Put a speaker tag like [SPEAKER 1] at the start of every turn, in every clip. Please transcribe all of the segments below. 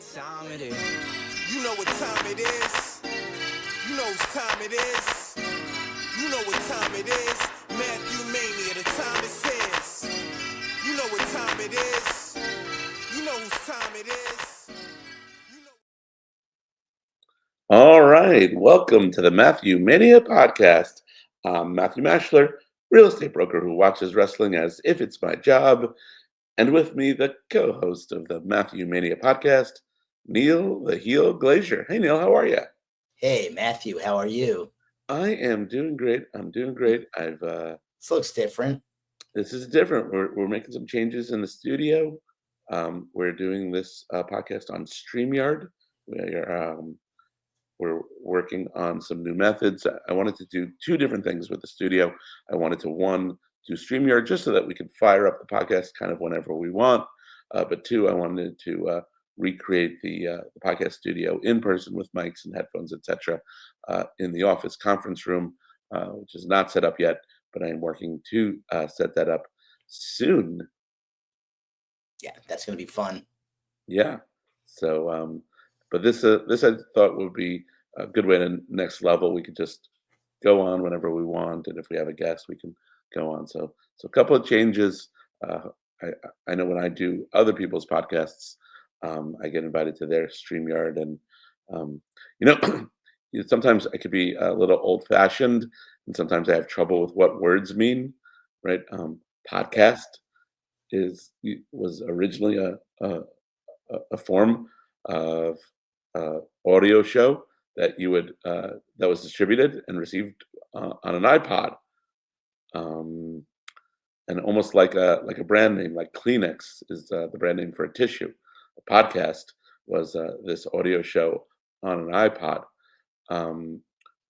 [SPEAKER 1] time it is. You know what time it is. You know whose time it is. You know what time it is. Matthew Mania, the time is his. You know what time it is. You know whose time it is. You know.
[SPEAKER 2] All right, welcome to the Matthew Mania podcast. I'm Matthew Mashler, real estate broker who watches wrestling as if it's my job, and with me, the co-host of the Matthew Mania podcast, Neil the Heel Glazier. Hey, Neil, how are you?
[SPEAKER 3] Hey, Matthew, how are you?
[SPEAKER 2] I am doing great. I'm doing great.
[SPEAKER 3] This looks different.
[SPEAKER 2] This is different. We're making some changes in the studio. We're doing this podcast on StreamYard. We're working on some new methods. I wanted to do two different things with the studio. I wanted to, one, do StreamYard just so that we could fire up the podcast kind of whenever we want. But two, I wanted to recreate the podcast studio in person with mics and headphones, etc., in the office conference room, which is not set up yet, but I am working to set that up soon.
[SPEAKER 3] Yeah, that's going to be fun.
[SPEAKER 2] Yeah. So, but this I thought would be a good way to next level. We could just go on whenever we want, and if we have a guest, we can go on. So a couple of changes. Uh, I know when I do other people's podcasts, I get invited to their StreamYard, and um, you know, sometimes I could be a little old-fashioned, and sometimes I have trouble with what words mean. Right? Podcast was originally a form of audio show that you would that was distributed and received on an iPod, um, and almost like a brand name, like Kleenex is the brand name for a tissue. A podcast was this audio show on an iPod. Um,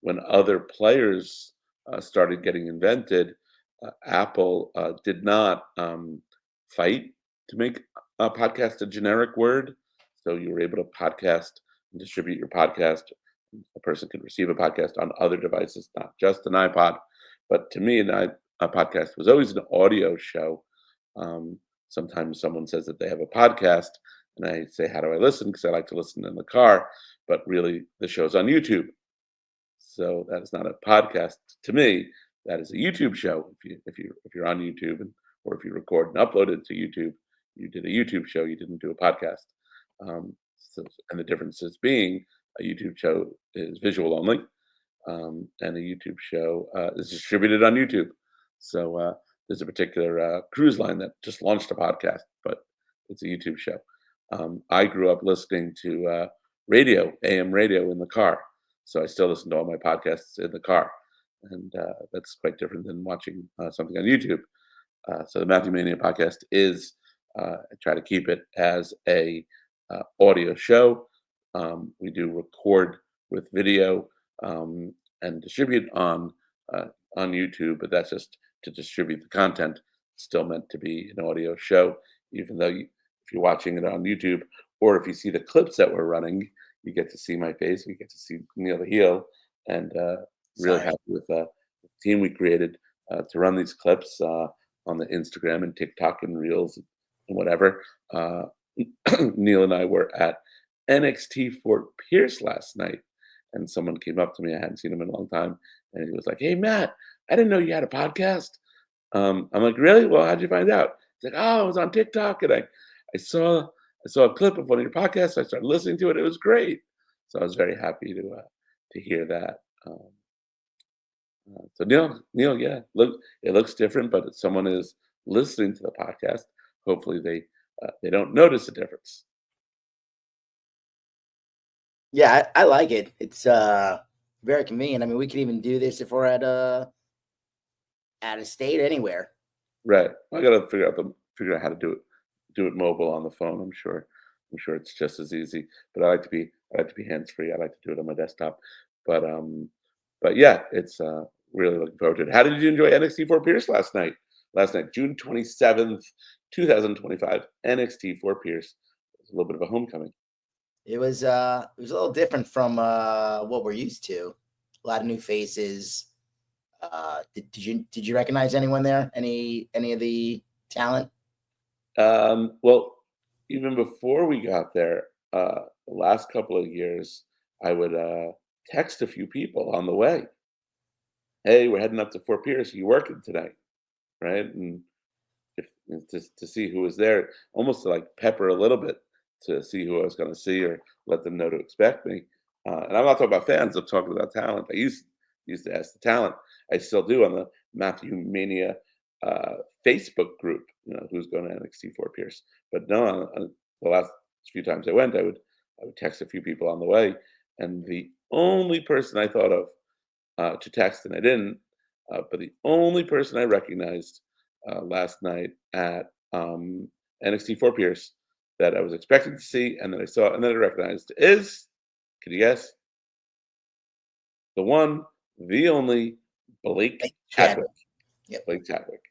[SPEAKER 2] when other players started getting invented, Apple did not fight to make a podcast a generic word. So you were able to podcast and distribute your podcast. A person could receive a podcast on other devices, not just an iPod. But to me, a podcast was always an audio show. Sometimes someone says that they have a podcast, and I say, "How do I listen?" Because I like to listen in the car. But really, the show's on YouTube. So that is not a podcast to me. That is a YouTube show. If you're on YouTube, or if you record and upload it to YouTube, you did a YouTube show. You didn't do a podcast. And the differences being a YouTube show is visual only, and a YouTube show is distributed on YouTube. So there's a particular cruise line that just launched a podcast, but it's a YouTube show. I grew up listening to radio, AM radio in the car. So I still listen to all my podcasts in the car. And that's quite different than watching something on YouTube. So the Matthew Mania podcast is, I try to keep it as a audio show. We do record with video and distribute on YouTube, but that's just to distribute the content. It's still meant to be an audio show, even though if you're watching it on YouTube, or if you see the clips that we're running, you get to see my face. You get to see Neil the Heel, and really
[SPEAKER 3] Sorry.
[SPEAKER 2] happy with the team we created to run these clips on the Instagram and TikTok and Reels and whatever. Neil and I were at NXT Fort Pierce last night, and someone came up to me. I hadn't seen him in a long time, and he was like, "Hey, Matt, I didn't know you had a podcast." I'm like, "Really? Well, how'd you find out?" He's like, "Oh, I was on TikTok, and I saw a clip of one of your podcasts. I started listening to it. It was great." So I was very happy to hear that. So Neil, yeah, it looks different, but if someone is listening to the podcast, hopefully they don't notice a difference.
[SPEAKER 3] Yeah, I like it. It's very convenient. I mean, we could even do this if we're at a state anywhere.
[SPEAKER 2] Right. I got to figure out how to do it mobile on the phone. I'm sure it's just as easy. But I like to be hands free. I like to do it on my desktop. But but yeah, it's really looking forward to it. How did you enjoy NXT Fort Pierce last night? Last night, June 27th, 2025, NXT Fort Pierce. It was a little bit of a homecoming.
[SPEAKER 3] It was a little different from what we're used to. A lot of new faces. Did you recognize anyone there? Any of the talent?
[SPEAKER 2] Well, even before we got there, the last couple of years, I would text a few people on the way. Hey, we're heading up to Fort Pierce. Are you working tonight? Right? And if to see who was there, almost to like pepper a little bit to see who I was going to see or let them know to expect me. And I'm not talking about fans. I'm talking about talent. I used to ask the talent. I still do on the Matthew Mania Facebook group. You know, who's going to NXT Fort Pierce. But no, on the last few times I went, I would text a few people on the way, and the only person I thought of to text, and I didn't, but the only person I recognized last night at NXT Fort Pierce that I was expecting to see, and that I saw, and then I recognized is, can you guess? The one, the only, Blake Chadwick.
[SPEAKER 3] Yep.
[SPEAKER 2] Blake Chadwick.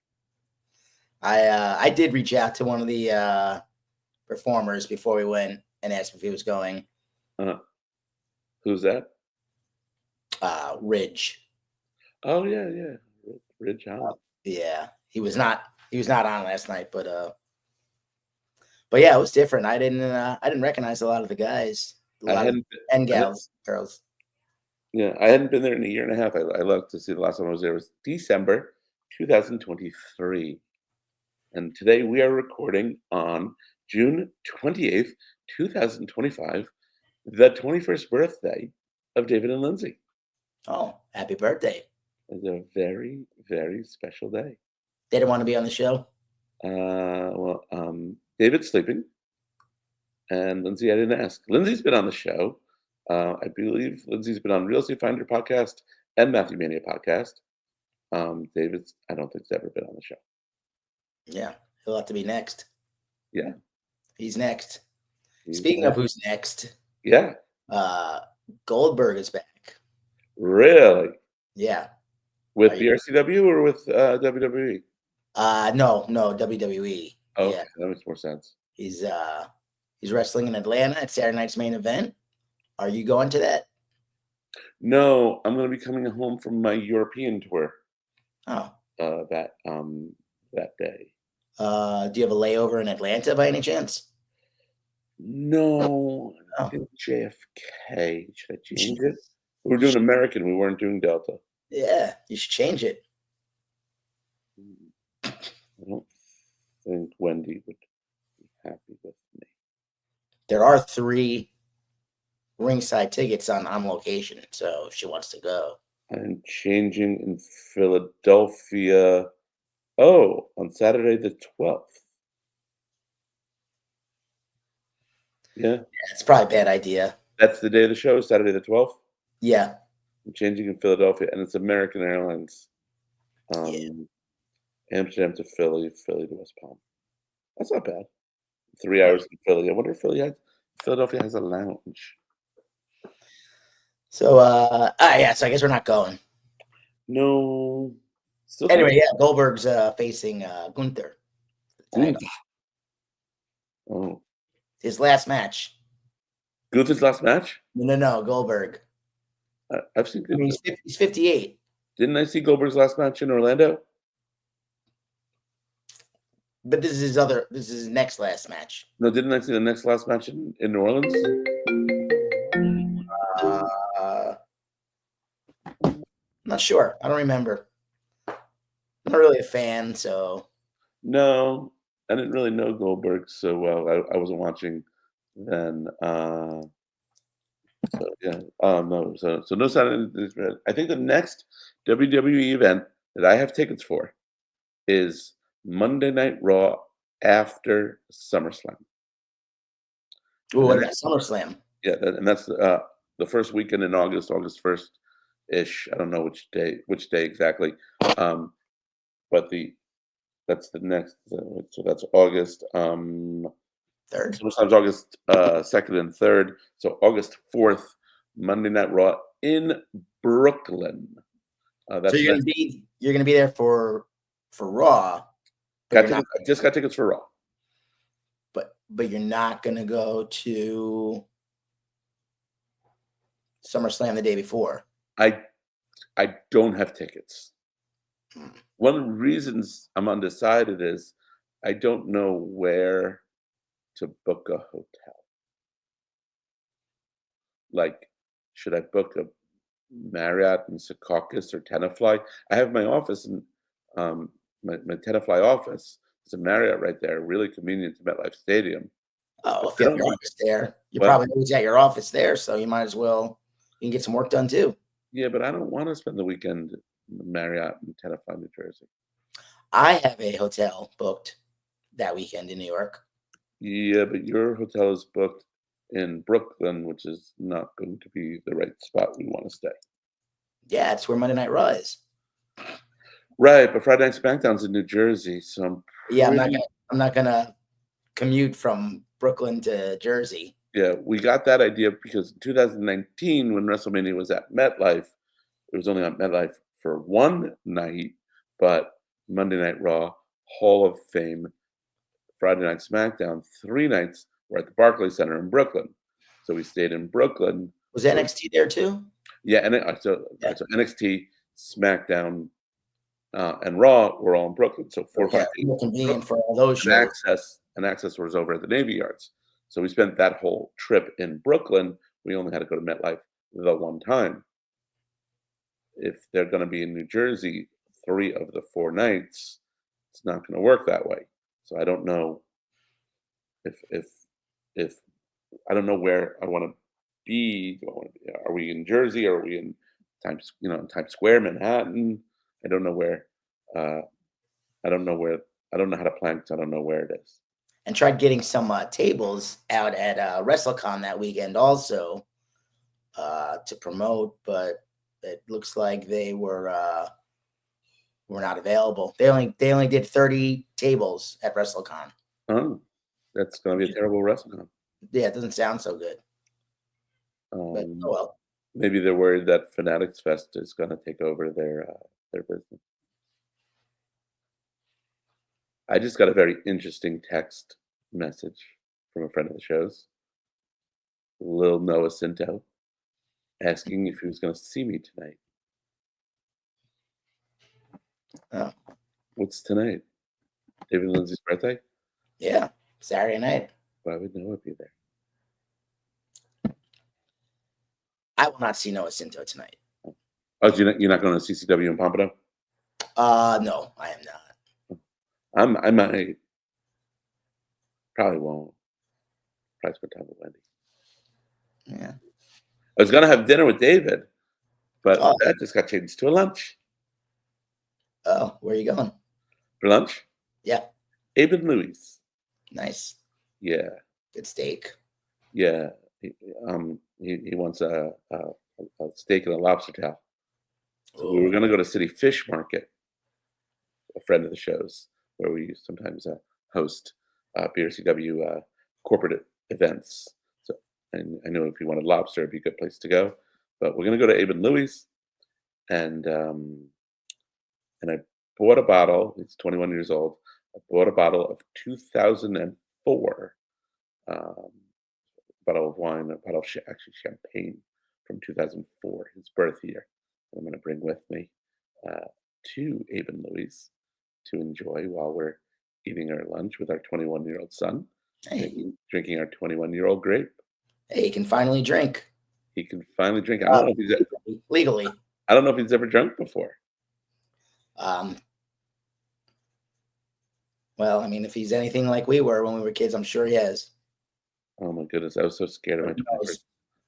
[SPEAKER 3] I did reach out to one of the performers before we went and asked if he was going.
[SPEAKER 2] Who's that?
[SPEAKER 3] Ridge.
[SPEAKER 2] Oh yeah, Ridge Holland.
[SPEAKER 3] Yeah, he was not on last night, but yeah, it was different. I didn't recognize a lot of the guys, and girls.
[SPEAKER 2] Yeah, I hadn't been there in a year and a half. I looked to see the last time I was there was December 2023. And today we are recording on June 28th, 2025, the 21st birthday of David and Lindsay.
[SPEAKER 3] Oh, happy birthday.
[SPEAKER 2] It's a very, very special day.
[SPEAKER 3] They didn't want to be on the show?
[SPEAKER 2] David's sleeping. And Lindsay, I didn't ask. Lindsay's been on the show. I believe Lindsay's been on Real Estate Finder podcast and Matthew Mania podcast. David's, I don't think, has ever been on the show.
[SPEAKER 3] Yeah, he'll have to be next.
[SPEAKER 2] Yeah.
[SPEAKER 3] He's next. Speaking of who's next.
[SPEAKER 2] Yeah.
[SPEAKER 3] Goldberg is back.
[SPEAKER 2] Really?
[SPEAKER 3] Yeah.
[SPEAKER 2] With BRCW or with WWE?
[SPEAKER 3] No, WWE.
[SPEAKER 2] Oh,
[SPEAKER 3] yeah.
[SPEAKER 2] Okay. That makes more sense.
[SPEAKER 3] He's wrestling in Atlanta at Saturday night's main event. Are you going to that?
[SPEAKER 2] No, I'm going to be coming home from my European tour.
[SPEAKER 3] Oh.
[SPEAKER 2] That day.
[SPEAKER 3] Do you have a layover in Atlanta by any chance?
[SPEAKER 2] No. I think JFK. Should I change it? We were doing American. We weren't doing Delta.
[SPEAKER 3] Yeah, you should change it.
[SPEAKER 2] I don't think Wendy would be happy with me.
[SPEAKER 3] There are 3 ringside tickets on location, so if she wants to go.
[SPEAKER 2] I'm changing in Philadelphia. Oh, on Saturday the 12th. Yeah.
[SPEAKER 3] It's probably a bad idea.
[SPEAKER 2] That's the day of the show, Saturday the 12th?
[SPEAKER 3] Yeah.
[SPEAKER 2] I'm changing in Philadelphia, and it's American Airlines. Amsterdam to Philly, Philly to West Palm. That's not bad. 3 hours in Philly. I wonder if Philadelphia has a lounge.
[SPEAKER 3] So, yeah, so I guess we're not going.
[SPEAKER 2] No.
[SPEAKER 3] Anyway, yeah, Goldberg's facing Gunther.
[SPEAKER 2] Oh.
[SPEAKER 3] His last match.
[SPEAKER 2] Gunther's last match?
[SPEAKER 3] No, Goldberg.
[SPEAKER 2] I've seen Gunther.
[SPEAKER 3] I mean, he's 58.
[SPEAKER 2] Didn't I see Goldberg's last match in Orlando?
[SPEAKER 3] But this is his next last match.
[SPEAKER 2] No, didn't I see the next last match in New Orleans?
[SPEAKER 3] I'm not sure. I don't remember. I'm not really a fan, so.
[SPEAKER 2] No, I didn't really know Goldberg so well. I wasn't watching then. So yeah. No. So no sign. I think the next WWE event that I have tickets for is Monday Night Raw after SummerSlam.
[SPEAKER 3] Ooh, and that's SummerSlam.
[SPEAKER 2] Yeah, and that's the first weekend in August 1st-ish. I don't know which day exactly. But that's the next. So that's August
[SPEAKER 3] 3rd.
[SPEAKER 2] Sometimes August 2nd and 3rd. So August 4th, Monday Night Raw in Brooklyn.
[SPEAKER 3] So you're gonna be there for Raw.
[SPEAKER 2] I just got tickets for Raw.
[SPEAKER 3] But you're not gonna go to SummerSlam the day before.
[SPEAKER 2] I don't have tickets. One of the reasons I'm undecided is I don't know where to book a hotel. like, should I book a Marriott in Secaucus or Tenafly? I have my office in my Tenafly office. There's a Marriott right there, really convenient to MetLife Stadium.
[SPEAKER 3] Oh,
[SPEAKER 2] But
[SPEAKER 3] if
[SPEAKER 2] I
[SPEAKER 3] you have
[SPEAKER 2] don't
[SPEAKER 3] your
[SPEAKER 2] know
[SPEAKER 3] office there, you're
[SPEAKER 2] what.
[SPEAKER 3] probably always at your office there, so you might as well you can get some work done too.
[SPEAKER 2] Yeah, but I don't want to spend the weekend in the Marriott in Tenafly, New Jersey.
[SPEAKER 3] I have a hotel booked that weekend in New York.
[SPEAKER 2] Yeah, but your hotel is booked in Brooklyn, which is not going to be the right spot we want to stay.
[SPEAKER 3] Yeah, it's where Monday Night Raw is.
[SPEAKER 2] Right, but Friday Night SmackDown's in New Jersey, so
[SPEAKER 3] Yeah,
[SPEAKER 2] pretty.
[SPEAKER 3] I'm not gonna commute from Brooklyn to Jersey.
[SPEAKER 2] Yeah, we got that idea because in 2019, when WrestleMania was at MetLife, it was only on MetLife for one night, but Monday Night Raw, Hall of Fame, Friday Night SmackDown, 3 nights were at the Barclays Center in Brooklyn. So we stayed in Brooklyn.
[SPEAKER 3] Was
[SPEAKER 2] So
[SPEAKER 3] NXT there too?
[SPEAKER 2] yeah, and so
[SPEAKER 3] Yeah.
[SPEAKER 2] so NXT, SmackDown, and Raw were all in Brooklyn. So 4 or 5
[SPEAKER 3] Yeah,
[SPEAKER 2] days.
[SPEAKER 3] more convenient for all those
[SPEAKER 2] And
[SPEAKER 3] shows.
[SPEAKER 2] access was over at the Navy Yards. So we spent that whole trip in Brooklyn. We only had to go to MetLife the one time. If they're going to be in New Jersey 3 of the 4 nights, it's not going to work that way. So I don't know if if I don't know where I want to be. Do I want to be, are we in Jersey? Are we in Times Square, Manhattan? I don't know where. Uh, I don't know where. I don't know how to plan because I don't know where it is.
[SPEAKER 3] And tried getting some tables out at WrestleCon that weekend also to promote, but it looks like they were not available. They only did 30 tables at WrestleCon.
[SPEAKER 2] Oh, that's going to be a terrible WrestleCon.
[SPEAKER 3] Yeah, it doesn't sound so good. But oh well.
[SPEAKER 2] Maybe they're worried that Fanatics Fest is going to take over their business. I just got a very interesting text message from a friend of the show's, Lil Noah Cinto, asking if he was going to see me tonight.
[SPEAKER 3] Oh.
[SPEAKER 2] What's tonight? David Lindsay's birthday?
[SPEAKER 3] Yeah, Saturday night.
[SPEAKER 2] Why would Noah be there?
[SPEAKER 3] I will not see Noah Cinto tonight.
[SPEAKER 2] Oh, you're not going to CCW in Pompano?
[SPEAKER 3] No, I am not.
[SPEAKER 2] I might. Probably won't. Probably spend time with Wendy.
[SPEAKER 3] Yeah.
[SPEAKER 2] I was going to have dinner with David, but
[SPEAKER 3] Oh.
[SPEAKER 2] that just got changed to a lunch.
[SPEAKER 3] Oh, where are you going?
[SPEAKER 2] For lunch?
[SPEAKER 3] Yeah.
[SPEAKER 2] Abe and Louie's.
[SPEAKER 3] Nice.
[SPEAKER 2] Yeah.
[SPEAKER 3] Good steak.
[SPEAKER 2] Yeah. He wants a steak and a lobster tail. So we were going to go to City Fish Market, a friend of the show's, where we sometimes host BRCW corporate events. So, and I know if you wanted lobster, it'd be a good place to go. But we're going to go to Abe and Louie's, and I bought a bottle. He's 21 years old. I bought a bottle of 2004. Bottle of wine, a bottle of actually champagne from 2004, his birth year. I'm going to bring with me to Abe and Louie's to enjoy while we're eating our lunch with our 21-year-old son, drinking our 21-year-old grape.
[SPEAKER 3] Hey, he can finally drink.
[SPEAKER 2] He can finally drink. I don't know if he's
[SPEAKER 3] legally.
[SPEAKER 2] I don't know if he's ever drunk before.
[SPEAKER 3] Well, I mean, if he's anything like we were when we were kids, I'm sure he has.
[SPEAKER 2] Oh my goodness, I was so scared of my 21st.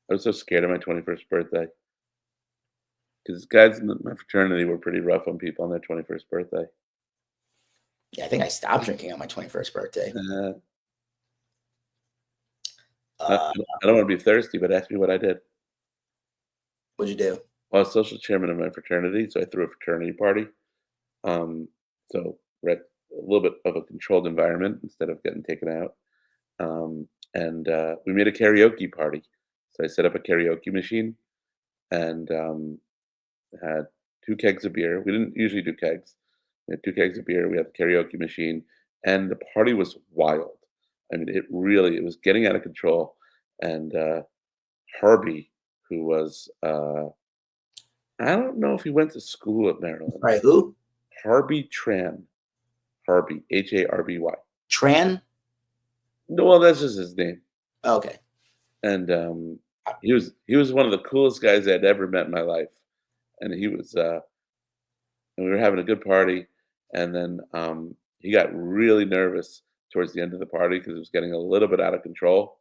[SPEAKER 2] I was so scared of my 21st birthday because guys in my fraternity were pretty rough on people on their 21st birthday.
[SPEAKER 3] Yeah, I think I stopped drinking on my 21st birthday.
[SPEAKER 2] I don't want to be thirsty, but ask me what I did.
[SPEAKER 3] What'd you do?
[SPEAKER 2] Well, I was social chairman of my fraternity, so I threw a fraternity party. So we're at a little bit of a controlled environment instead of getting taken out. And we made a karaoke party. So I set up a karaoke machine and had 2 kegs of beer. We didn't usually do kegs. We had 2 kegs of beer. We had the karaoke machine, and the party was wild. I mean, it was getting out of control. And Herbie, who was I don't know if he went to school at Maryland.
[SPEAKER 3] Right, who?
[SPEAKER 2] Harby Tran. Harby, Harby.
[SPEAKER 3] Tran?
[SPEAKER 2] No, well, that's just his name.
[SPEAKER 3] Okay.
[SPEAKER 2] And He was one of the coolest guys I'd ever met in my life, and he was and we were having a good party, and then he got really nervous towards the end of the party because it was getting a little bit out of control,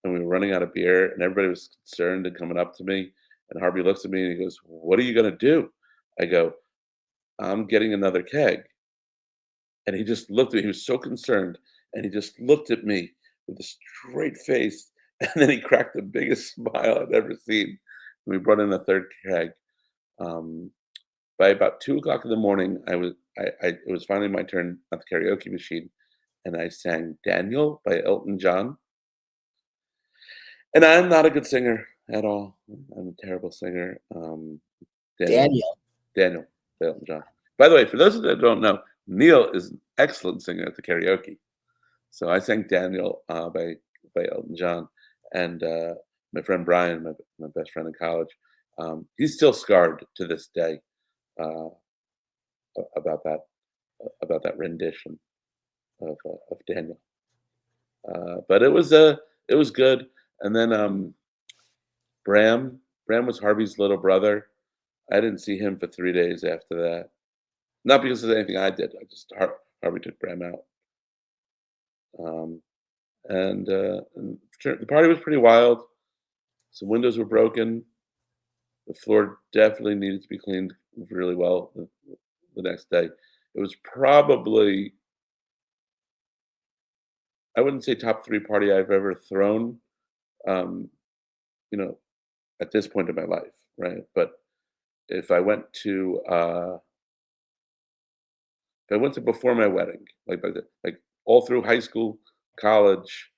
[SPEAKER 2] and we were running out of beer, and everybody was concerned and coming up to me, and Harvey looks at me and he goes, "What are you gonna do?" I go, "I'm getting another keg." And he just looked at me. He was so concerned, and he just looked at me with a straight face, and then he cracked the biggest smile I'd ever seen. And we brought in a third keg. Um, by about 2 o'clock in the morning, it was finally my turn at the karaoke machine, and I sang "Daniel" by Elton John. And I'm not a good singer at all. I'm a terrible singer. Daniel,
[SPEAKER 3] Daniel.
[SPEAKER 2] Daniel by Elton John. By the way, for those that don't know, Neil is an excellent singer at the karaoke. So I sang "Daniel" by Elton John, and my friend Brian, my best friend in college, he's still scarred to this day uh, about that rendition of Daniel. But it was good. And then Bram was Harvey's little brother. I didn't see him for 3 days after that. Not because of anything I did. I just Harvey took Bram out. Um, and sure, the party was pretty wild. Some windows were broken. The floor definitely needed to be cleaned really well the next day. It was probably, I wouldn't say top three party I've ever thrown, um, you know, at this point in my life, right? But if I went to before my wedding, like all through high school, college,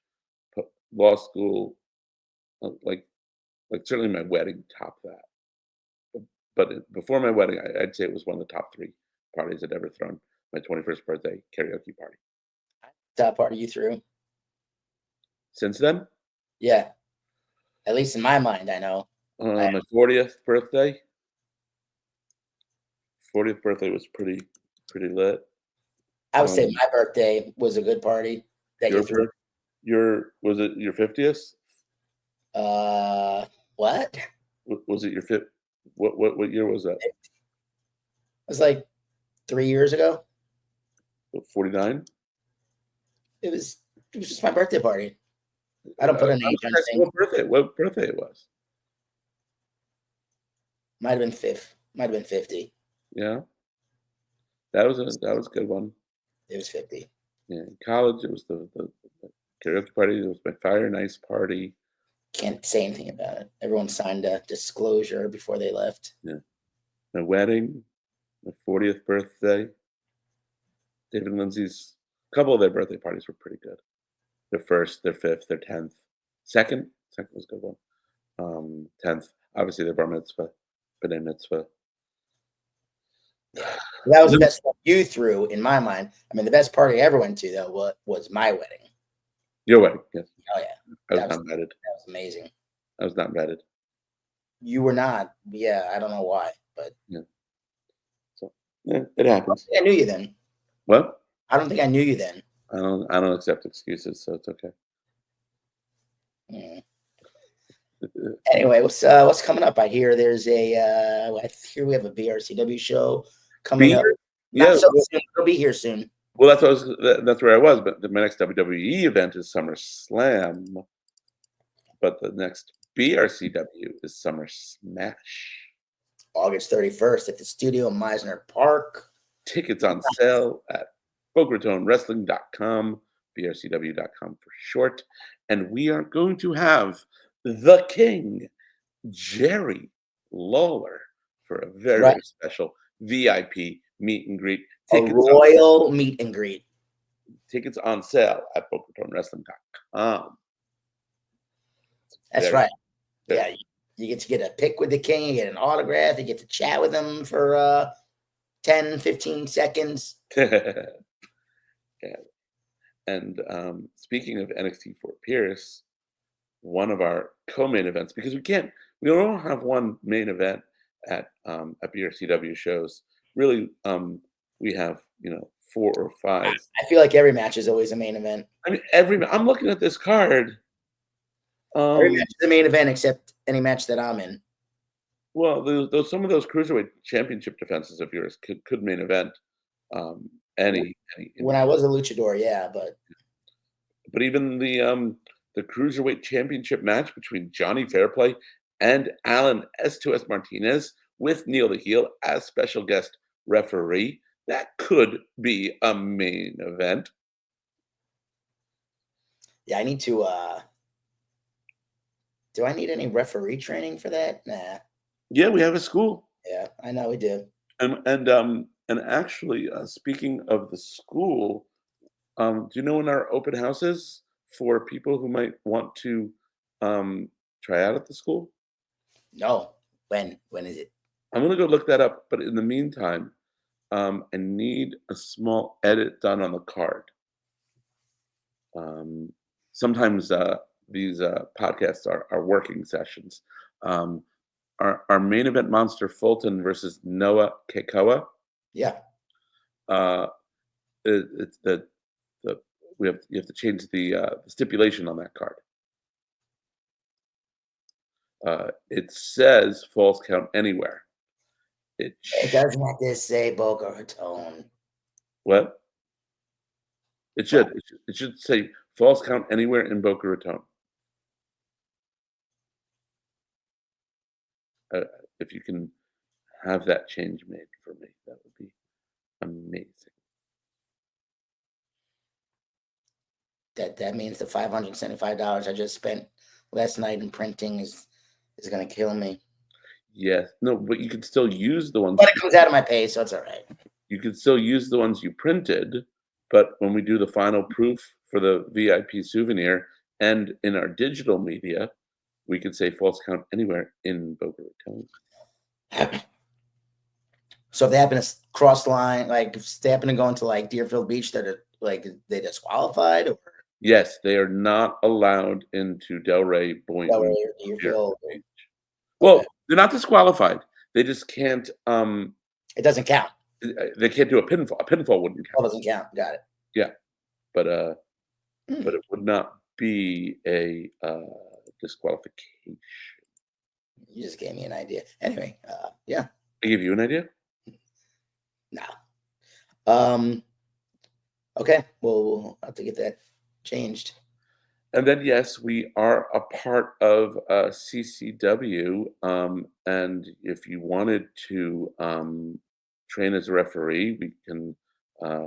[SPEAKER 2] law school, like certainly my wedding topped that. But before my wedding, I'd say it was one of the top three parties I'd ever thrown. My 21st birthday karaoke party.
[SPEAKER 3] That party you threw.
[SPEAKER 2] Since then,
[SPEAKER 3] Yeah. At least in my mind, I know.
[SPEAKER 2] my 40th birthday. 40th birthday was pretty lit.
[SPEAKER 3] I would say my birthday was a good party that you threw.
[SPEAKER 2] Was it your 50th?
[SPEAKER 3] What?
[SPEAKER 2] Was it your fifth? What year was that?
[SPEAKER 3] It was like 3 years ago.
[SPEAKER 2] 49?
[SPEAKER 3] It was just my birthday party. I don't put an age on things.
[SPEAKER 2] What birthday it was?
[SPEAKER 3] Might have been 50.
[SPEAKER 2] Yeah. That was a good one.
[SPEAKER 3] It was 50.
[SPEAKER 2] Yeah. In college, it was the karaoke party. It was my fire and ice party.
[SPEAKER 3] Can't say anything about it. Everyone signed a disclosure before they left.
[SPEAKER 2] Yeah. My wedding, my 40th birthday. David and Lindsay's, a couple of their birthday parties were pretty good. Their first, their fifth, their 10th. Second was a good one. 10th, obviously their bar mitzvah, b'nai mitzvah.
[SPEAKER 3] Yeah. That was the best one you threw in my mind. I mean, the best party I ever went to though was my wedding.
[SPEAKER 2] Your wedding, yes.
[SPEAKER 3] Oh yeah.
[SPEAKER 2] I was not invited.
[SPEAKER 3] That was amazing.
[SPEAKER 2] I was not invited.
[SPEAKER 3] You were not. Yeah, I don't know why, but
[SPEAKER 2] yeah. So yeah, it happens.
[SPEAKER 3] I knew you then.
[SPEAKER 2] What?
[SPEAKER 3] I don't think I knew you then.
[SPEAKER 2] I don't accept excuses, so it's okay.
[SPEAKER 3] Anyway, what's coming up? I hear there's I hear we have a BRCW show coming up.
[SPEAKER 2] Yeah,
[SPEAKER 3] so soon. It'll be here soon.
[SPEAKER 2] Well, that's where I was. But my next WWE event is SummerSlam. But the next BRCW is SummerSmash.
[SPEAKER 3] August 31st at the studio in Mizner Park.
[SPEAKER 2] Tickets on sale at BocaRatonWrestling.com, BRCW.com for short. And we are going to have the King, Jerry Lawler, for a very special VIP meet and greet.
[SPEAKER 3] A royal meet and greet.
[SPEAKER 2] Tickets on sale at BocaRatonWrestling.com.
[SPEAKER 3] That's right. Yeah, you get to get a pic with the King, you get an autograph, you get to chat with him for 10, 15 seconds.
[SPEAKER 2] Yeah. And speaking of NXT Fort Pierce, one of our co-main events, because we don't have one main event at BRCW shows. Really, we have 4 or 5.
[SPEAKER 3] I feel like every match is always a main event.
[SPEAKER 2] I mean, I'm looking at this card.
[SPEAKER 3] Every match is the main event except any match that I'm in.
[SPEAKER 2] Well, some of those cruiserweight championship defenses of yours could main event any.
[SPEAKER 3] When I was a luchador, yeah,
[SPEAKER 2] but even the cruiserweight championship match between Johnny Fairplay and Alan S2S Martinez with Neil the Heel as special guest referee, that could be a main event.
[SPEAKER 3] yeah, I need to. Do I need any referee training for that? Nah.
[SPEAKER 2] Yeah, we have a school.
[SPEAKER 3] Yeah, I know we do.
[SPEAKER 2] And actually, speaking of the school, do you know when our open house is for people who might want to try out at the school?
[SPEAKER 3] No. When is it?
[SPEAKER 2] I'm gonna go look that up. But in the meantime, I need a small edit done on the card. Sometimes these podcasts are working sessions. Our main event monster Fulton versus Noah Kekoa.
[SPEAKER 3] Yeah.
[SPEAKER 2] It's the you have to change the stipulation on that card. It says false count anywhere.
[SPEAKER 3] It doesn't have to say Boca Raton.
[SPEAKER 2] What? It should. It should say false count anywhere in Boca Raton. If you can have that change made for me, that would be amazing.
[SPEAKER 3] That means the $575 I just spent last night in printing is going to kill me.
[SPEAKER 2] Yes. No, but you can still use the ones.
[SPEAKER 3] But it comes out of my pay, so it's all right.
[SPEAKER 2] You can still use the ones you printed, but when we do the final proof for the VIP souvenir and in our digital media, we could say false count anywhere in Boca Raton.
[SPEAKER 3] So if they happen to cross line, like if they happen to go into like Deerfield Beach, that are like they disqualified, or
[SPEAKER 2] yes, they are not allowed into Delray, Boynton,
[SPEAKER 3] Deerfield.
[SPEAKER 2] Beach. Well, they're not disqualified. They just can't.
[SPEAKER 3] It doesn't count.
[SPEAKER 2] They can't do a pinfall. A pinfall wouldn't count.
[SPEAKER 3] Oh, doesn't count. Got it.
[SPEAKER 2] Yeah, but it would not be a disqualification.
[SPEAKER 3] You just gave me an idea. Anyway, yeah.
[SPEAKER 2] I give you an idea?
[SPEAKER 3] No. Okay. Well, we'll have to get that changed.
[SPEAKER 2] And then, yes, we are a part of CCW. And if you wanted to train as a referee, we can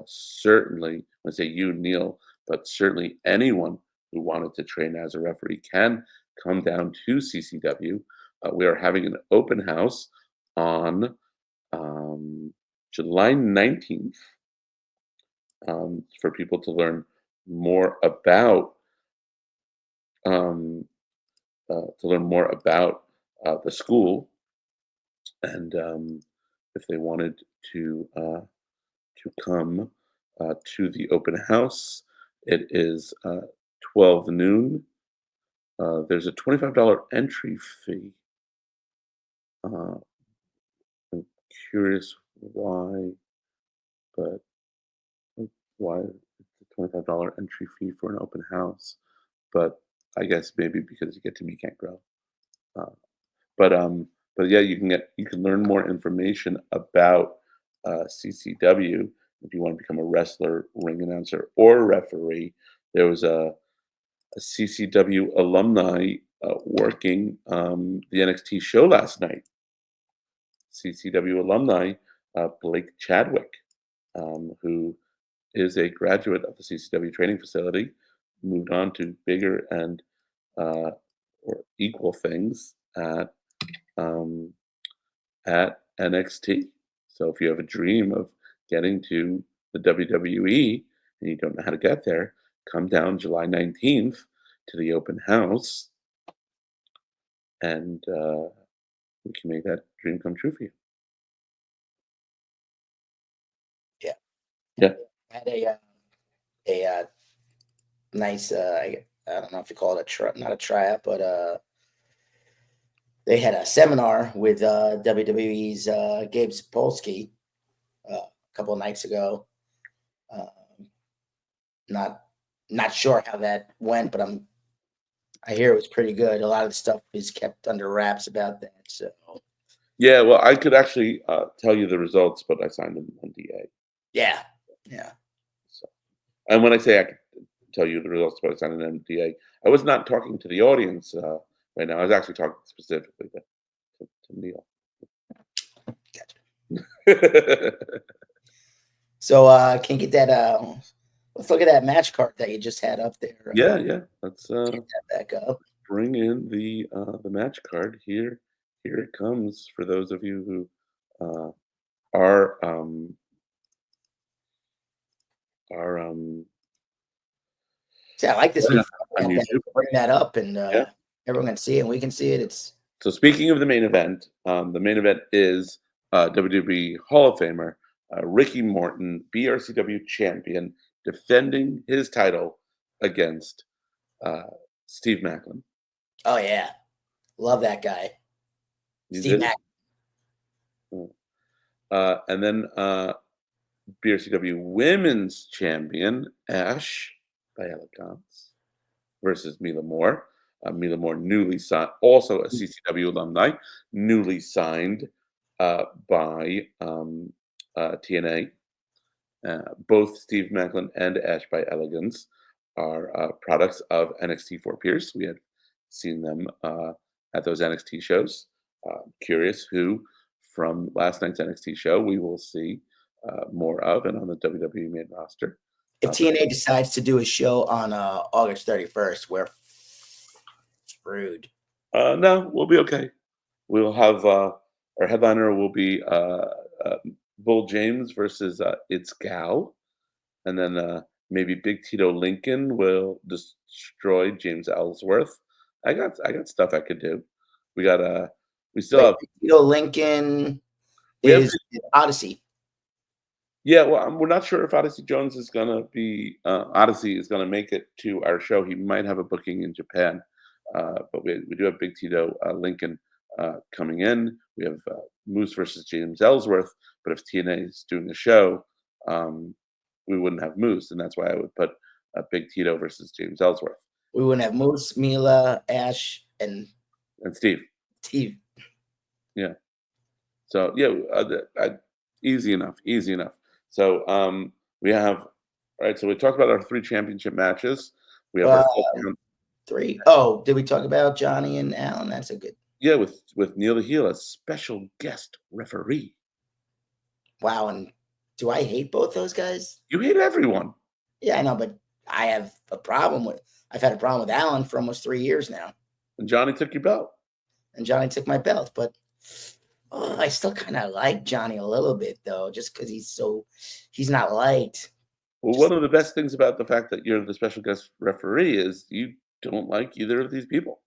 [SPEAKER 2] certainly, I say you, Neil, but certainly anyone who wanted to train as a referee can come down to CCW. We are having an open house on July 19th for people to learn more about the school, and if they wanted to come to the open house, it is 12 noon. There's a $25 entry fee. I'm curious why, but why the $25 entry fee for an open house? But I guess maybe because you get to meet Can't Grow. But yeah, you can learn more information about CCW if you want to become a wrestler, ring announcer, or referee. There was a CCW alumni working the NXT show last night. CCW alumni Blake Chadwick, who is a graduate of the CCW training facility, moved on to bigger and or equal things at NXT. So if you have a dream of getting to the WWE and you don't know how to get there, come down July 19th to the open house, and we can make that dream come true for you.
[SPEAKER 3] Yeah.
[SPEAKER 2] Yeah.
[SPEAKER 3] I had a nice I don't know if you call it not a tryout, but they had a seminar with WWE's Gabe Sapolsky a couple of nights ago. Not sure how that went, but I'm I hear it was pretty good. A lot of the stuff is kept under wraps about that. So
[SPEAKER 2] Yeah, well, I could actually tell you the results, but I signed an NDA.
[SPEAKER 3] yeah.
[SPEAKER 2] So, and when I say I could tell you the results, but I signed an NDA, I was not talking to the audience right now. I was actually talking specifically to Neil.
[SPEAKER 3] Gotcha. So can you get that? Let's look at that match card that you just had up there.
[SPEAKER 2] Yeah. Let's
[SPEAKER 3] Get that back up.
[SPEAKER 2] bring in the match card here. Here it comes for those of you who are
[SPEAKER 3] See, I like this
[SPEAKER 2] yeah,
[SPEAKER 3] new
[SPEAKER 2] on
[SPEAKER 3] format that
[SPEAKER 2] YouTube.
[SPEAKER 3] bring that up and
[SPEAKER 2] Yeah.
[SPEAKER 3] everyone can see it and we can see it. It's
[SPEAKER 2] So speaking of the main event is WWE Hall of Famer Ricky Morton, BRCW champion, defending his title against uh, Steve Maclin.
[SPEAKER 3] oh yeah, love that guy,
[SPEAKER 2] You
[SPEAKER 3] Steve
[SPEAKER 2] did?
[SPEAKER 3] Mack.
[SPEAKER 2] And then BRCW Women's Champion Ash by Elegance versus Mila Moore. Mila Moore, newly signed, also a CCW alumni, newly signed by TNA. Both Steve Maclin and Ash by Elegance are products of NXT Fort Pierce. We had seen them at those NXT shows. Curious who from last night's NXT show we will see more of and on the WWE main roster.
[SPEAKER 3] If TNA decides to do a show on August 31st, we're screwed.
[SPEAKER 2] No, we'll be okay. We'll have our headliner will be Bull James versus It's Gal, and then maybe Big Tito Lincoln will destroy James Ellsworth. I got stuff I could do. We got we still
[SPEAKER 3] Wait,
[SPEAKER 2] have
[SPEAKER 3] Tito Lincoln
[SPEAKER 2] we have
[SPEAKER 3] is Odyssey.
[SPEAKER 2] yeah. Well, we're not sure if Odyssey Jones is gonna be Odyssey is gonna make it to our show. He might have a booking in Japan, but we do have Big Tito Lincoln coming in. We have Moose versus James Ellsworth. But if TNA is doing a show, we wouldn't have Moose, and that's why I would put Big Tito versus James Ellsworth.
[SPEAKER 3] We wouldn't have Moose, Mila, Ash, and
[SPEAKER 2] Steve.
[SPEAKER 3] Steve.
[SPEAKER 2] Yeah. So yeah, easy enough. So we have all right. So we talked about our 3 championship matches. We have our full count.
[SPEAKER 3] 3. Oh, did we talk about Johnny and Alan? That's a good.
[SPEAKER 2] Yeah, with Neil the Heel as special guest referee.
[SPEAKER 3] Wow, and do I hate both those guys?
[SPEAKER 2] You hate everyone.
[SPEAKER 3] Yeah, I know, but I have a problem with. I've had a problem with Alan for almost 3 years now.
[SPEAKER 2] And Johnny took your belt.
[SPEAKER 3] And Johnny took my belt, but I still kind of like Johnny a little bit though, just because he's not liked.
[SPEAKER 2] Well, one of the best things about the fact that you're the special guest referee is you don't like either of these people.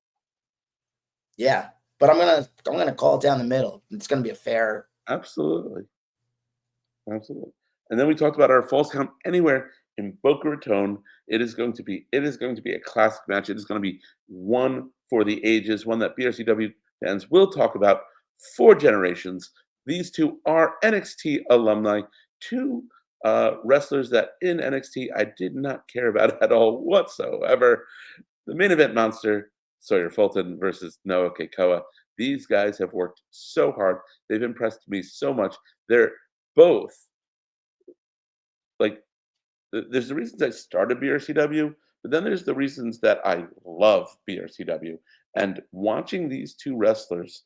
[SPEAKER 3] Yeah, but I'm gonna call it down the middle. It's gonna be a fair.
[SPEAKER 2] Absolutely. And then we talked about our Falls Count Anywhere in Boca Raton. It is going to be a classic match. It is going to be one for the ages, one that BRCW fans will talk about for generations. These two are NXT alumni, 2 wrestlers that in NXT I did not care about at all whatsoever. The main event monster, Sawyer Fulton versus Noah Keikoa. These guys have worked so hard. They've impressed me so much. They're both like there's the reasons I started BRCW, but then there's the reasons that I love BRCW. And watching these 2 wrestlers,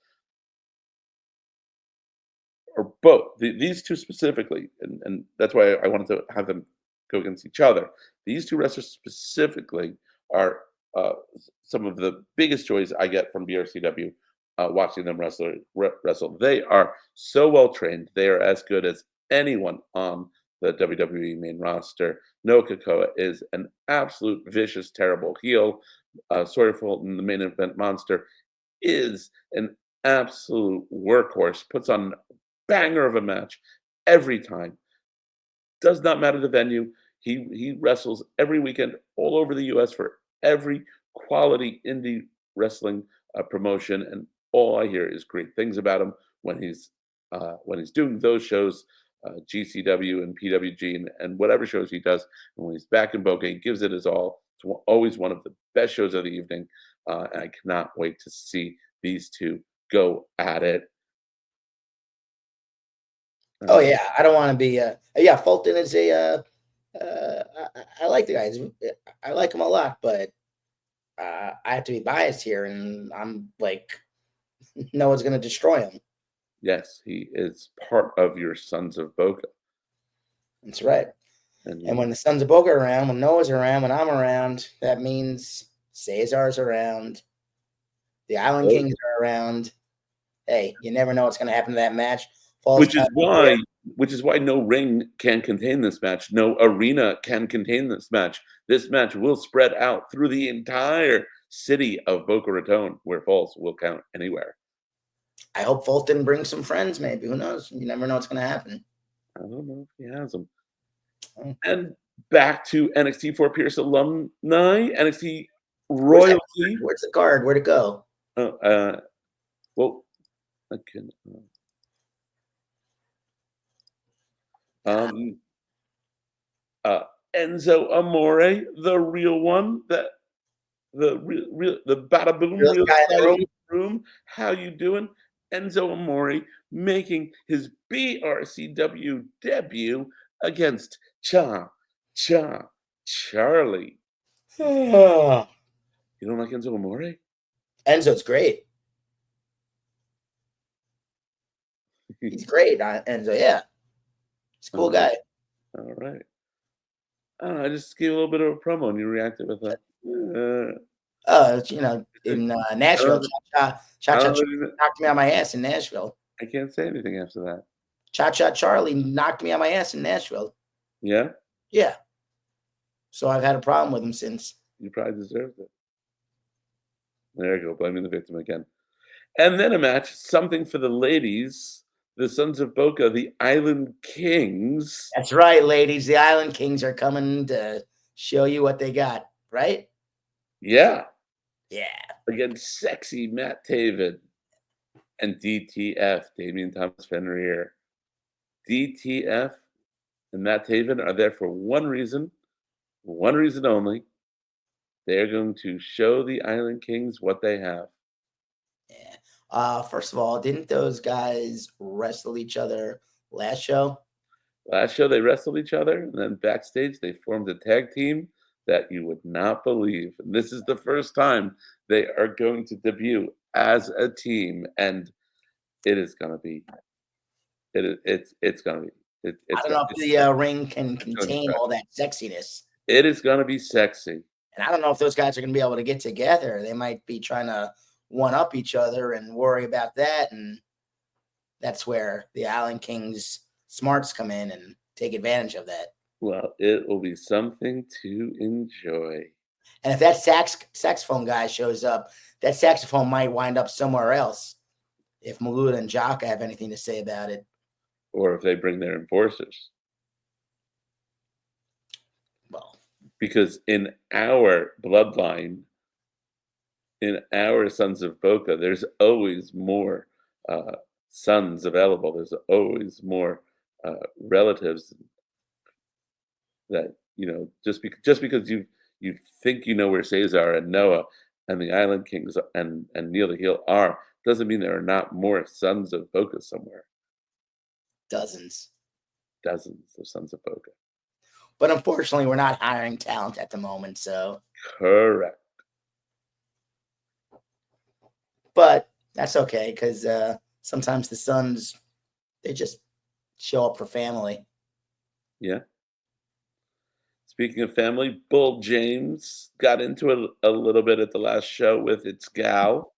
[SPEAKER 2] or both, these 2 specifically, and that's why I wanted to have them go against each other. These 2 wrestlers specifically are some of the biggest joys I get from BRCW watching them wrestle. They are so well trained. They are as good as anyone on the WWE main roster. Noah Keikoa is an absolute vicious, terrible heel. Sawyer Fulton, the main event monster, is an absolute workhorse. Puts on a banger of a match every time. Does not matter the venue. He wrestles every weekend all over the U.S. for every quality indie wrestling promotion, and all I hear is great things about him when he's doing those shows. GCW and PWG and whatever shows he does. And when he's back in Boca, he gives it his all. It's always one of the best shows of the evening. And I cannot wait to see these two go at it.
[SPEAKER 3] Oh yeah, I don't want to be. Yeah, Fulton is a. I like the guys. I like him a lot, but I have to be biased here, and I'm like, no one's going to destroy him.
[SPEAKER 2] Yes, he is part of your Sons of Boca.
[SPEAKER 3] That's right. And when the Sons of Boca are around, when Noah's around, when I'm around, that means Cesar's around. The Island Kings are around. Hey, you never know what's going to happen to that match.
[SPEAKER 2] Which is why no ring can contain this match. No arena can contain this match. This match will spread out through the entire city of Boca Raton, where falls will count anywhere.
[SPEAKER 3] I hope Fulton brings some friends, maybe. Who knows? You never know what's going to happen.
[SPEAKER 2] I don't know if he has them. And back to NXT Fort Pierce alumni, NXT royalty.
[SPEAKER 3] Where's the card? Where'd it go?
[SPEAKER 2] Well, I can. Enzo Amore, the real one, the bada boom, real guy in the room. How you doing? Enzo Amore making his BRCW debut against Charlie. You don't like Enzo Amore?
[SPEAKER 3] Enzo's great. He's great, Enzo. Yeah, he's a cool guy.
[SPEAKER 2] All right. I just gave a little bit of a promo, and you reacted with a.
[SPEAKER 3] In Nashville, Cha knocked me on my ass in Nashville.
[SPEAKER 2] I can't say anything after that.
[SPEAKER 3] Cha Charlie knocked me on my ass in Nashville.
[SPEAKER 2] Yeah?
[SPEAKER 3] Yeah. So I've had a problem with him since.
[SPEAKER 2] You probably deserved it. There you go, blaming the victim again. And then a match, something for the ladies, the Sons of Boca, the Island Kings.
[SPEAKER 3] That's right, ladies. The Island Kings are coming to show you what they got, right?
[SPEAKER 2] Yeah.
[SPEAKER 3] Yeah.
[SPEAKER 2] Against sexy Matt Taven and DTF, Damian Thomas Fenrir. DTF and Matt Taven are there for one reason only. They're going to show the Island Kings what they have.
[SPEAKER 3] Yeah. First of all, didn't those guys wrestle each other last show?
[SPEAKER 2] Last show they wrestled each other, and then backstage they formed a tag team that you would not believe. And this is the first time they are going to debut as a team, and it is going to be. It's going to be.
[SPEAKER 3] I don't know if the ring can contain all that sexiness.
[SPEAKER 2] It is going to be sexy.
[SPEAKER 3] And I don't know if those guys are going to be able to get together. They might be trying to one-up each other and worry about that. And that's where the Island Kings smarts come in and take advantage of that.
[SPEAKER 2] Well, it will be something to enjoy.
[SPEAKER 3] And if that saxophone guy shows up, that saxophone might wind up somewhere else if Maluda and Jaka have anything to say about it.
[SPEAKER 2] Or if they bring their enforcers.
[SPEAKER 3] Well,
[SPEAKER 2] because in our bloodline, in our Sons of Boca, there's always more sons available. There's always more relatives that, just because you think you know where Cesar and Noah and the Island Kings and Neil the Heel are, doesn't mean there are not more Sons of Boca somewhere.
[SPEAKER 3] Dozens
[SPEAKER 2] of Sons of Boca.
[SPEAKER 3] But unfortunately, we're not hiring talent at the moment, so.
[SPEAKER 2] Correct.
[SPEAKER 3] But that's okay, because sometimes the Sons, they just show up for family.
[SPEAKER 2] Yeah. Speaking of family, Bull James got into it a little bit at the last show with its gal.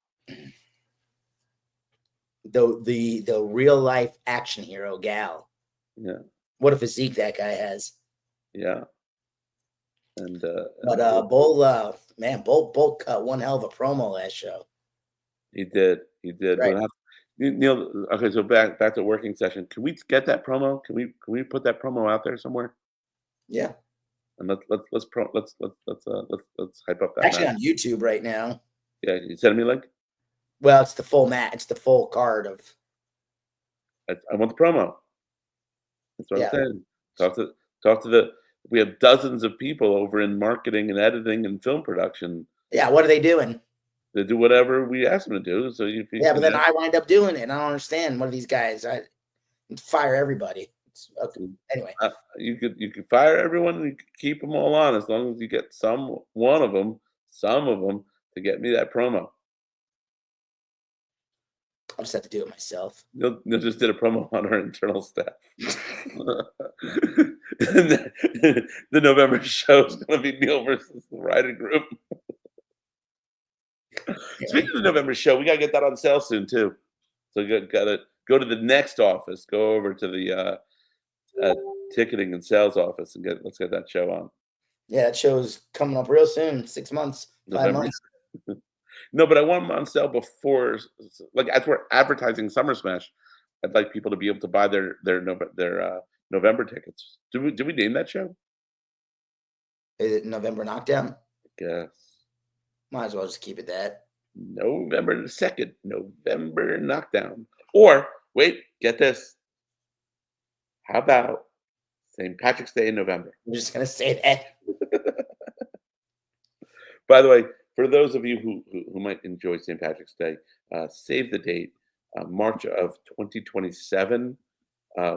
[SPEAKER 3] The real life action hero gal.
[SPEAKER 2] Yeah.
[SPEAKER 3] What a physique that guy has.
[SPEAKER 2] Yeah. And
[SPEAKER 3] Bull cut one hell of a promo last show.
[SPEAKER 2] He did.
[SPEAKER 3] Right.
[SPEAKER 2] Neil, okay, so back to working session. Can we get that promo? Can we put that promo out there somewhere?
[SPEAKER 3] Yeah.
[SPEAKER 2] And let's hype up that.
[SPEAKER 3] Actually, match on YouTube right now.
[SPEAKER 2] Yeah, you send me a link.
[SPEAKER 3] Well, it's the full match. It's the full card of.
[SPEAKER 2] I want the promo. That's what I'm saying. Talk to the. We have dozens of people over in marketing and editing and film production.
[SPEAKER 3] Yeah, what are they doing?
[SPEAKER 2] They do whatever we ask them to do. So if you
[SPEAKER 3] Yeah, but then I wind up doing it, and I don't understand one of these guys. I fire everybody. Okay. Anyway,
[SPEAKER 2] you could fire everyone and you could keep them all on as long as you get some of them to get me that promo.
[SPEAKER 3] I'll just have to do it myself.
[SPEAKER 2] You'll just did a promo on our internal staff. The November show is going to be Neil versus the Riding Group. Speaking of the November show, we got to get that on sale soon too. So you got to go to the next office, go over to the ticketing and sales office, and let's get that show on.
[SPEAKER 3] Yeah, that show's coming up real soon. 6 months, 5
[SPEAKER 2] November.
[SPEAKER 3] months.
[SPEAKER 2] No, but I want them on sale before, like as we're advertising SummerSmash. I'd like people to be able to buy their November tickets. Do we name that show?
[SPEAKER 3] Is it November Knockdown?
[SPEAKER 2] Yes.
[SPEAKER 3] Might as well just keep it that.
[SPEAKER 2] November 2nd, November Knockdown. Or wait, get this. How about St. Patrick's Day in November?
[SPEAKER 3] I'm just gonna say that.
[SPEAKER 2] By the way, for those of you who might enjoy St. Patrick's Day, save the date. March of 2027.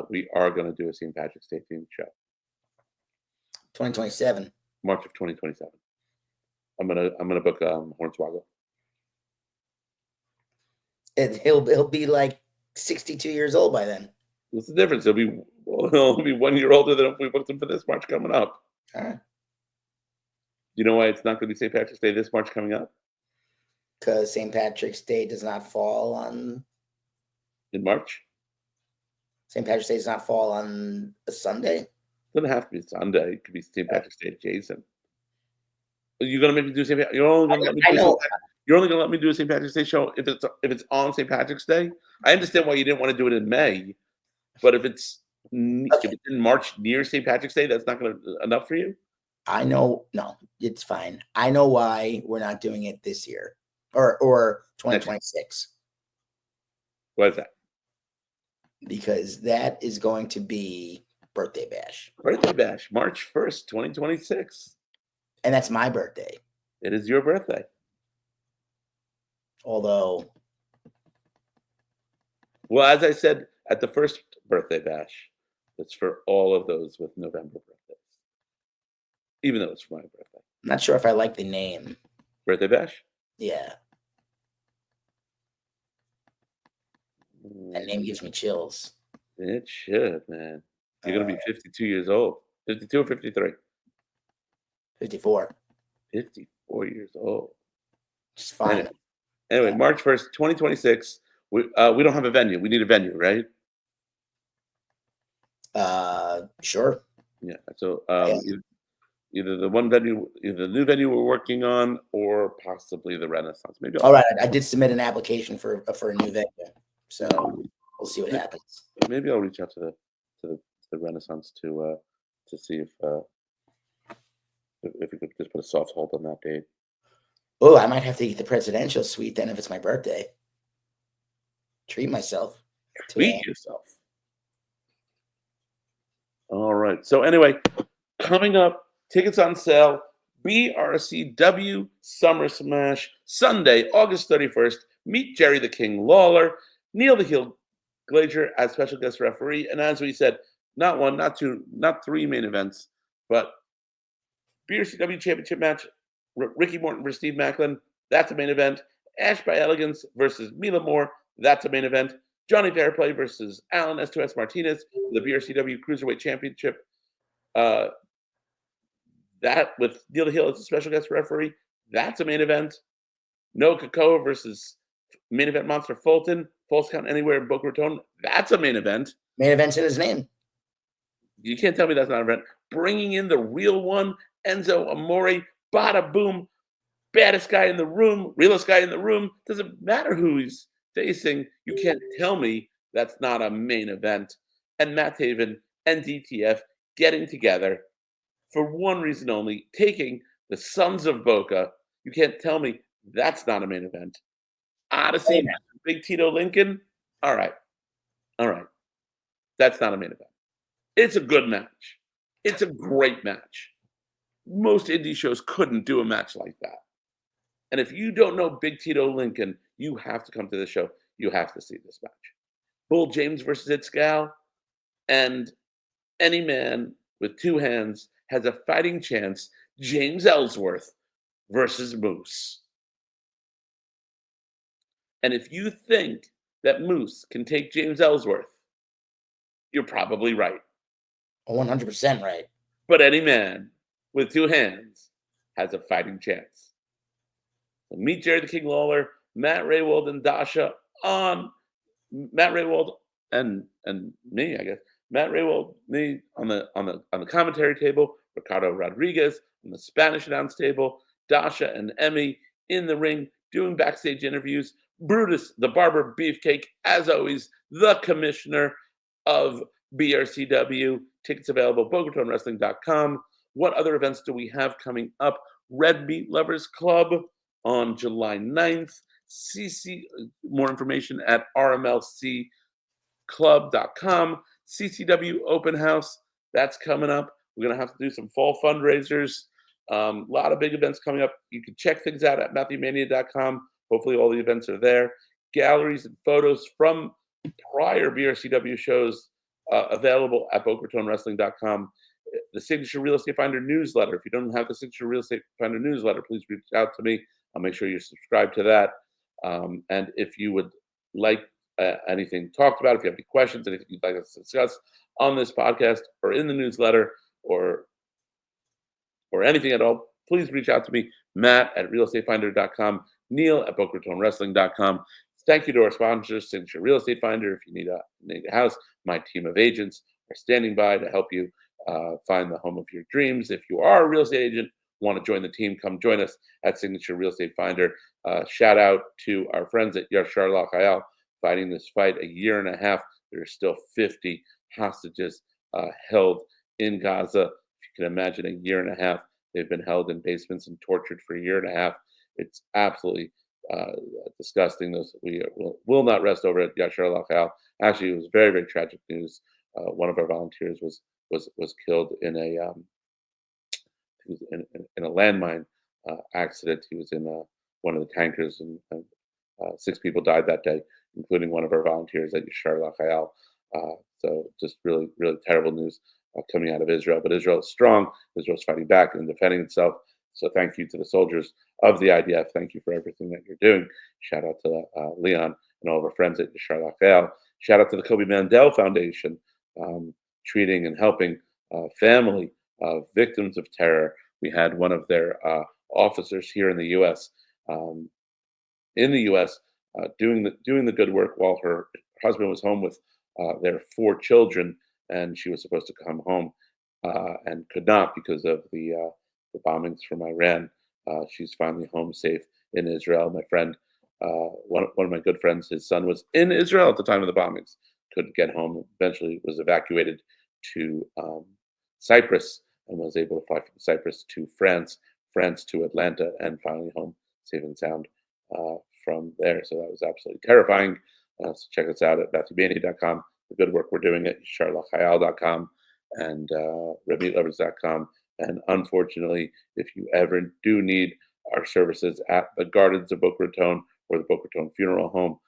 [SPEAKER 2] We are going to do a St. Patrick's Day themed show.
[SPEAKER 3] 2027.
[SPEAKER 2] March of 2027. I'm gonna book Hornswoggle.
[SPEAKER 3] He'll be like 62 years old by then.
[SPEAKER 2] What's the difference? He'll be 1 year older than if we booked him for this March coming up.
[SPEAKER 3] All right.
[SPEAKER 2] You know why it's not going to be St. Patrick's Day this March coming up?
[SPEAKER 3] Because St. Patrick's Day does not fall on
[SPEAKER 2] In March?
[SPEAKER 3] St. Patrick's Day does not fall on a Sunday.
[SPEAKER 2] It doesn't have to be Sunday. It could be St. Patrick's Day adjacent. You're gonna make me do St. Patrick's. You're only gonna let me do You're only gonna let me do a St. Patrick's Day show if it's on St. Patrick's Day. I understand why you didn't want to do it in May, but if it's in March near St. Patrick's Day, that's not gonna enough for you.
[SPEAKER 3] I know. No, it's fine. I know why we're not doing it this year or 2026.
[SPEAKER 2] Why is that?
[SPEAKER 3] Because that is going to be birthday bash.
[SPEAKER 2] Birthday bash, March 1st, 2026.
[SPEAKER 3] And that's my birthday.
[SPEAKER 2] It is your birthday.
[SPEAKER 3] Although,
[SPEAKER 2] well, as I said at the first birthday bash, it's for all of those with November birthdays. Even though it's my birthday.
[SPEAKER 3] I'm not sure if I like the name.
[SPEAKER 2] Birthday bash?
[SPEAKER 3] Yeah. That name gives me chills.
[SPEAKER 2] It should, man. You're going to be 52 years old. 52 or 53?
[SPEAKER 3] 54.
[SPEAKER 2] 54 years old.
[SPEAKER 3] It's fine.
[SPEAKER 2] Anyway, March 1st, 2026. We don't have a venue. We need a venue, right?
[SPEAKER 3] Sure.
[SPEAKER 2] Yeah. So either the new venue we're working on, or possibly the Renaissance. Maybe.
[SPEAKER 3] All right. I did submit an application for a new venue, so we'll see what happens.
[SPEAKER 2] Maybe I'll reach out to the Renaissance to see if we could just put a soft hold on that date.
[SPEAKER 3] Oh, I might have to eat the presidential suite then if it's my birthday. Treat myself.
[SPEAKER 2] Treat yourself. All right. So anyway, coming up, tickets on sale. BRCW SummerSmash, Sunday, August 31st. Meet Jerry the King Lawler, Neil the Heel Glazier as special guest referee. And as we said, not one, not two, not three main events, but BRCW Championship match, Ricky Morton versus Steve Maclin, that's a main event. Ash by Elegance versus Mila Moore, that's a main event. Johnny Fairplay versus Alan S2S Martinez, the BRCW Cruiserweight Championship. That with Neil the Heel as a special guest referee, that's a main event. No Kakoa versus main event Monster Fulton, False Count Anywhere in Boca Raton, that's a main event.
[SPEAKER 3] Main event's in his name.
[SPEAKER 2] You can't tell me that's not an event. Bringing in the real one, Enzo Amore, bada boom, baddest guy in the room, realest guy in the room. Doesn't matter who he's facing. You can't tell me that's not a main event. And Matt Taven and DTF getting together for one reason only, taking the Sons of Boca. You can't tell me that's not a main event. Odyssey, Big Tito Lincoln. All right. That's not a main event. It's a good match. It's a great match. Most indie shows couldn't do a match like that. And if you don't know Big Tito Lincoln, you have to come to the show. You have to see this match. Bull James versus Itzgal, and any man with two hands has a fighting chance. James Ellsworth versus Moose. And if you think that Moose can take James Ellsworth, you're probably right.
[SPEAKER 3] 100% right.
[SPEAKER 2] But any man with two hands has a fighting chance. So meet Jerry the King Lawler, Matt Raywald, and Dasha on Matt Raywald and me, I guess. Matt Raywald, me on the commentary table, Ricardo Rodriguez on the Spanish announce table, Dasha and Emmy in the ring doing backstage interviews. Brutus, the Barber Beefcake, as always, the commissioner of BRCW. Tickets available, BocaRatonWrestling.com. What other events do we have coming up? Red Meat Lovers Club on July 9th. More information at rmlcclub.com. CCW Open House, that's coming up. We're going to have to do some fall fundraisers. A lot of big events coming up. You can check things out at MatthewMania.com. Hopefully all the events are there. Galleries and photos from prior BRCW shows available at BocaRatonWrestling.com. The Signature Real Estate Finder newsletter. If you don't have the Signature Real Estate Finder newsletter, please reach out to me. I'll make sure you're subscribed to that. And if you would like anything talked about, if you have any questions, anything you'd like us to discuss on this podcast or in the newsletter or anything at all, please reach out to me, Matt at realestatefinder.com, Neil at BocaRatonWrestling.com. Thank you to our sponsors, Signature Real Estate Finder. If you need a house, my team of agents are standing by to help you find the home of your dreams. If you are a real estate agent, want to join the team, come join us at Signature Real Estate Finder. Shout out to our friends at Yashar Lachayal fighting this fight a year and a half. There are still 50 hostages held in Gaza. If you can imagine, a year and a half they've been held in basements and tortured for a year and a half. It's absolutely disgusting. We will not rest over at Yashar Lachayal. Actually, it was very, very tragic news. One of our volunteers was killed in a landmine accident. He was in one of the tankers, and 6 people died that day, including one of our volunteers at Yashar Lachayal. So just really, really terrible news coming out of Israel. But Israel is strong. Israel's fighting back and defending itself. So thank you to the soldiers of the IDF. Thank you for everything that you're doing. Shout out to Leon and all of our friends at Yashar Lachayal. Shout out to the Kobe Mandel Foundation, treating and helping family of victims of terror. We had one of their officers here in the U.S. Doing the good work while her husband was home with their 4 children, and she was supposed to come home and could not because of the bombings from Iran. She's finally home safe in Israel. My friend, one of my good friends, his son was in Israel at the time of the bombings, couldn't get home, eventually was evacuated to Cyprus and was able to fly from Cyprus to France to Atlanta, and finally home safe and sound from there. So that was absolutely terrifying. So check us out at MatthewMania.com, the good work we're doing at charlottehayal.com and redmeatlovers.com. And unfortunately, if you ever do need our services at the Gardens of Boca Raton or the Boca Raton Funeral Home,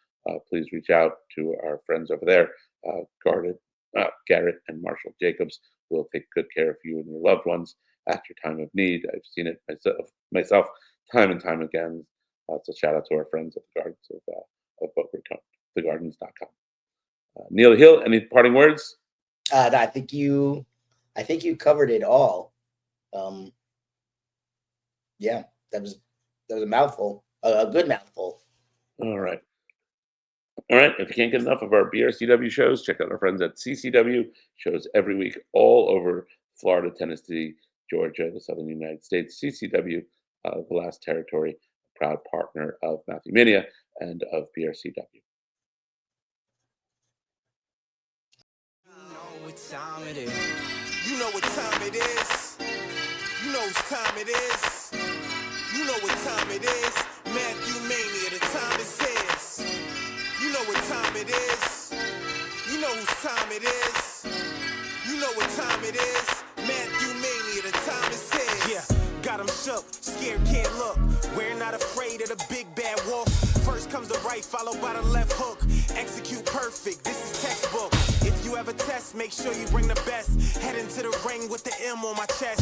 [SPEAKER 2] please reach out to our friends over there. Garrett and Marshall Jacobs will take good care of you and your loved ones at your time of need. I've seen it myself time and time again. So shout out to our friends at the Gardens of Boca Raton, thegardens.com. Neil Hill, any parting words?
[SPEAKER 3] I think you covered it all. Yeah, that was a mouthful, a good mouthful.
[SPEAKER 2] All right. If you can't get enough of our BRCW shows, check out our friends at CCW. Shows every week all over Florida, Tennessee, Georgia, the Southern United States. CCW, the last territory, proud partner of Matthew Mania and of BRCW.
[SPEAKER 1] You know what time it is. You know whose time it is. You know what time it is. Matthew Mania, the time is his. You know what time it is. You know whose time it is. You know what time it is. Matthew Mania, the time is his. Yeah, got him shook, scared, can't look. We're not afraid of comes the right, followed by the left hook. Execute perfect, this is textbook. If you ever test, make sure you bring the best. Head into the ring with the M on my chest.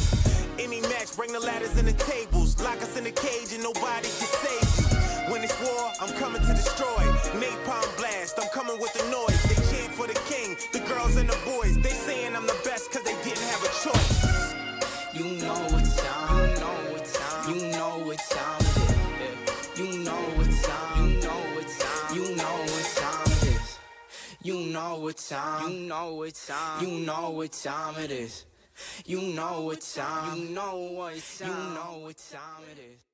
[SPEAKER 1] Any match, bring the ladders and the tables. Lock us in the cage and nobody can save you. When it's war, I'm coming to destroy. Napalm blast, I'm coming with the noise. They chant for the king, the girls and the boys. They saying I'm the best cause they didn't have a choice.
[SPEAKER 4] You know what time, you know what time, you know what time it is. You know what time, you know what time, you know what time it is. You know what time, you know what time, you know what time it is. You know what time, you know what time, you know what time it is.